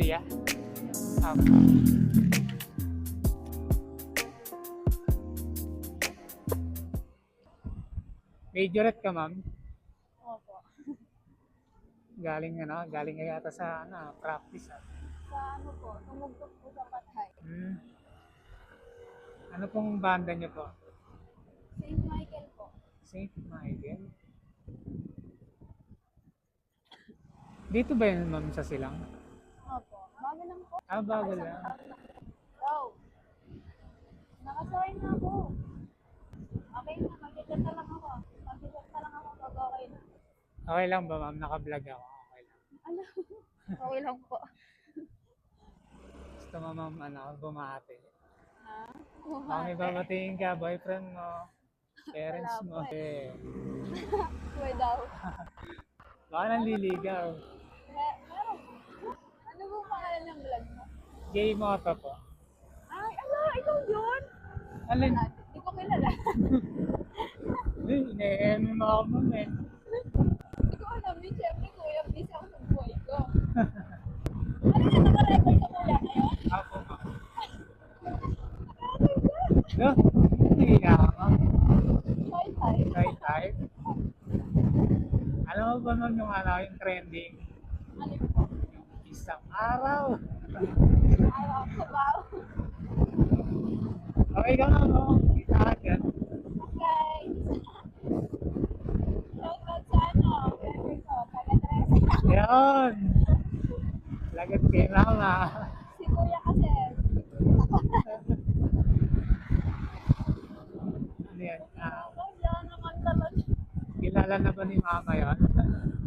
kuya. Um, Majorette ka, ma'am. Opo. Galing ka yata sa practice. Ah. Sa ano po, tumugtog po sa Patay. Hmm. Ano pong banda niyo po? Saint Michael po. Saint Michael. Dito ba yun, ma'am, sa Silang? Opo. Bago lang po. Ah, bago lang. Go. Nakasaway na ako. Okay na, mag-chat lang ako. Mag-chat lang ako, okay na. Okay lang ba, ma'am? Naka-vlog ako. Okay lang. Ano? Okay lang po. Gusto mo, ma'am, bumati. Ha? Baka may babatiin ka, boyfriend mo, parents Wala mo. po Eh. Kuya daw. Baka nanliligaw. Meron. Ano po pangalan ng vlog mo? Gay Moto po. Ay, ala, ikaw yun? Alin? Hindi ko kilala. Ine-eme mo ako, ma'am, eh. Hindi ko alam din, syempre kuya, busy ako sa buhay ko. Ano na, naka-record sa kuya ngayon? Ako, ma'am. Naka-record ka? No? Nahiya ka, ma'am. Hi. Try type. Alam mo ba, ma'am, yung trending? Ano po? Yung isang araw. Araw ko ba? Okay ka, ma'am, no? Kita ka dyan. Okay. Shoutout sa ano, friend ko, taga-Tres. Yun. Lagat kay mama. Si kuya kasi, Ano yan? kaya naman talaga Kilala na ba ni mama yun?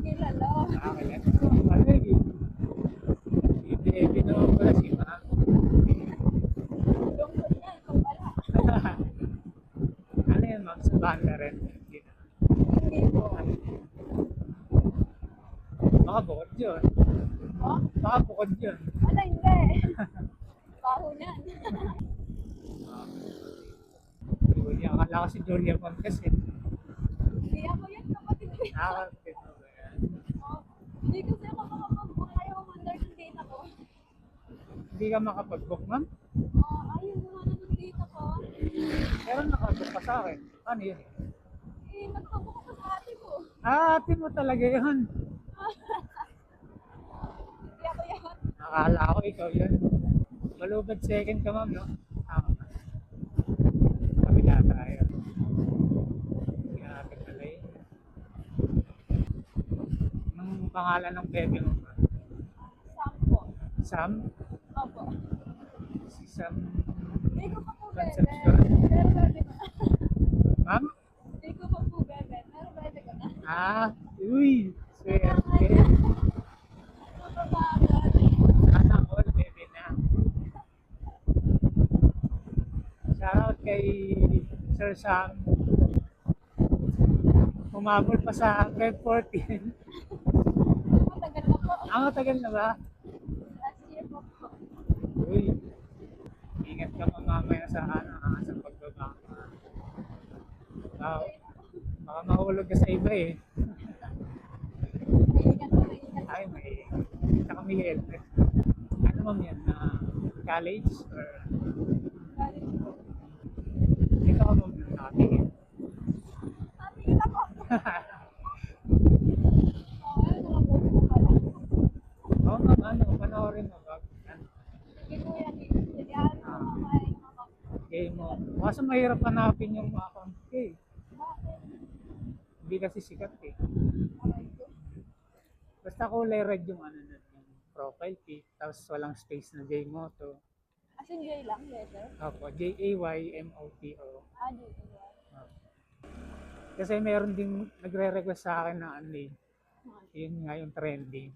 kilala. Okay yan. Ano yun? Hindi naman pala si ma'am. Lungkot yan, kung wala. Ano yan, ma'am? Sa banda rin. Hindi na. Hindi po. Baka bukod yun. Oh? Baka bukod yun. Wala, hindi. Baho niyan. Julia. Akala ko si Julia Montes eh. Hindi ako yan, kapatid ko yan. Nakakapit mo ba yan? Oh, hindi kasi ako makapag-book. Ayaw mandar ng data ko. Hindi ka makapag-book, ma'am? Oh, ayaw mo na ng data ko. Pero nakabook ka sa akin. Ano yun? Eh, nagpabook ako sa ate ko. Ah, ate mo talaga yun. Hindi ako yan. Akala ko ikaw yun. Malubad second ka, ma'am, no? Tama ka. Kabila tayo. Hindi natin malay. Anong pangalan ng bebe mo, ma'am? Sam po. Sam? Opo. Si Sam Hindi ko pa po bebe. Concepcion? Pero bebe ko na. Ma'am? Hindi ko pa po bebe. Pero bebe ko na. Ah, uy! Swerte. Napapagod. Sana all, bebe na. Shoutout kay Sir Sam. Umabot pa sa Feb 14. Matagal na po. Ang matagal na ba? Last year po po. Uy, ingat ka pa mamaya sa sa pagbaba. Wow. Baka mahulog ka sa iba eh. Maingat po, maingat. Ay, may saka may helmet. Ano ma'am yan? College? Or Galing po. dito ka ma'am nakatingin? Sabi kita po. Oh, ayun, nakapost na pala. Oo ma'am, panoorin mo ba? Hindi ko yan. Hindi ako mamahaling ako. Game mo. Kaso mahirap hanapin yung account ko eh. Bakit? Hindi kasi sikat eh. Aray ko. Basta kulay red yung yung profile pic, tapos walang space na J-Moto. As in J lang, letter? Opo, Jaymoto. Ah, J lang. Kasi meron ding nagre-request sa akin na ano eh, yun nga yung trending.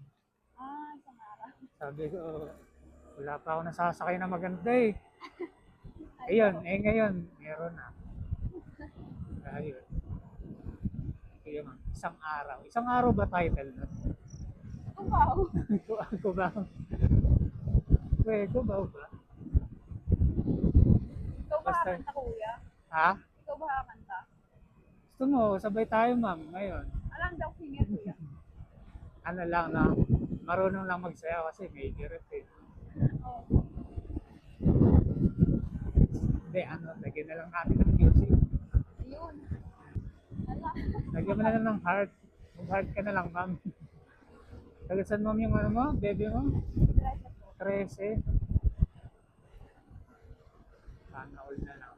Ah, isang araw. Sabi ko, wala pa ako nasasakay na maganda eh. Ayun, ngayon, meron na. Ayun. Ayun, isang araw. Isang araw ba title nun? Wow. Ako ba? Ko ba? Ikaw ba Basta- kakanta, kuya? Ha? Ikaw ba kakanta? Gusto mo, sabay tayo ma'am ngayon. Alam daw singer, kuya. Ano lang na, marunong lang magsayaw kasi major eh. Hindi, ano, lagyan na lang natin ng music. Ayun. Ala. Lagyan mo na lang ng heart. Mag-heart ka na lang, ma'am. Tagasan mo yung ano mo, baby mo? Diretso po. 13. Sana all na lang.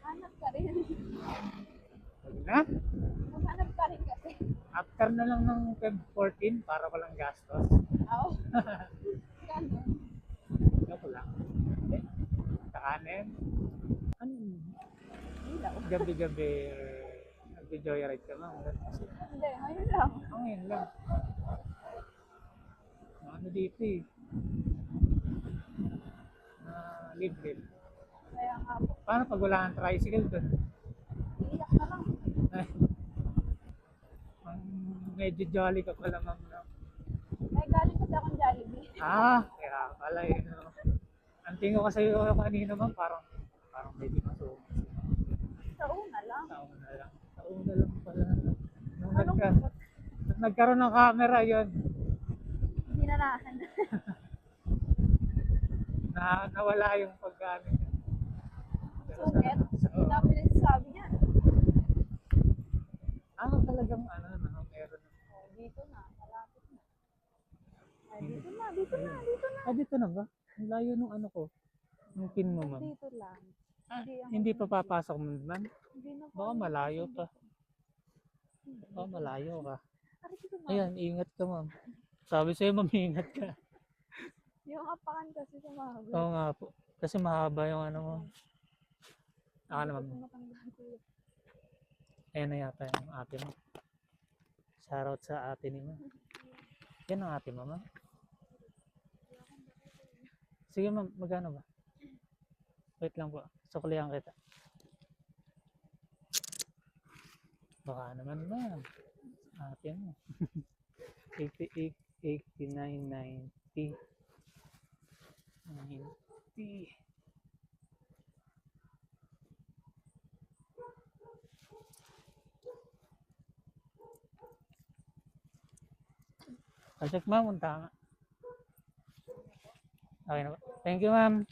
Hanap ka rin. Huwag na. Maghanap ka rin kasi. After na lang ng Feb 14 para walang gastos. Oo. Gano'n. Joke lang. Eh, kakanin. Ano yun? Ilaw. Gabi-gabi nag-joyride ka lang. Hindi, ngayon lang. Ang yun lang. Ano dito eh. Libre. Kaya nga po. Paano pag wala kang tricycle doon? Iiyak na lang. Ay, ang medyo jolly ka pala, ma'am. No? Ay, galing kasi akong Jollibee. Kaya pala yun. No? Ang tingin ko kasi ako kanina, ma'am, parang medyo masungit. Sa una lang. Sa una lang pala. Nung, Anong nung nagkaroon ng camera, yun. Hindi na nahan. Nawala yung paggamit. Sungit. Hindi na pinagsasabi niyan. Talagang meron. Oh, dito na. Malapit na. Ay, dito na. Dito na ba? Ang layo nung ano ko. Yung pin mo, ma'am. Dito lang. Hindi pa papasok mo, ma'am. Hindi na po. Baka malayo pa. Baka malayo ka. Ari, dito na. Ayan, ingat ka, ma'am. Sabi sa'yo, ma'am, ingat ka. Yung apakan kasi sumabot. Oo nga po. Kasi mahaba yung ano mo. Ma'am. Ayan na yata yung ate mo. Shoutout sa ate ni ma'am. Yan ang ate mo, ma'am. Sige, ma'am. Magkano ba? Wait lang po. Suklihan kita. Baka naman, ma'am. Ate mo. 88, 89, 90. 90. Check, ma'am, kung tama. Okay na ba? Thank you, ma'am.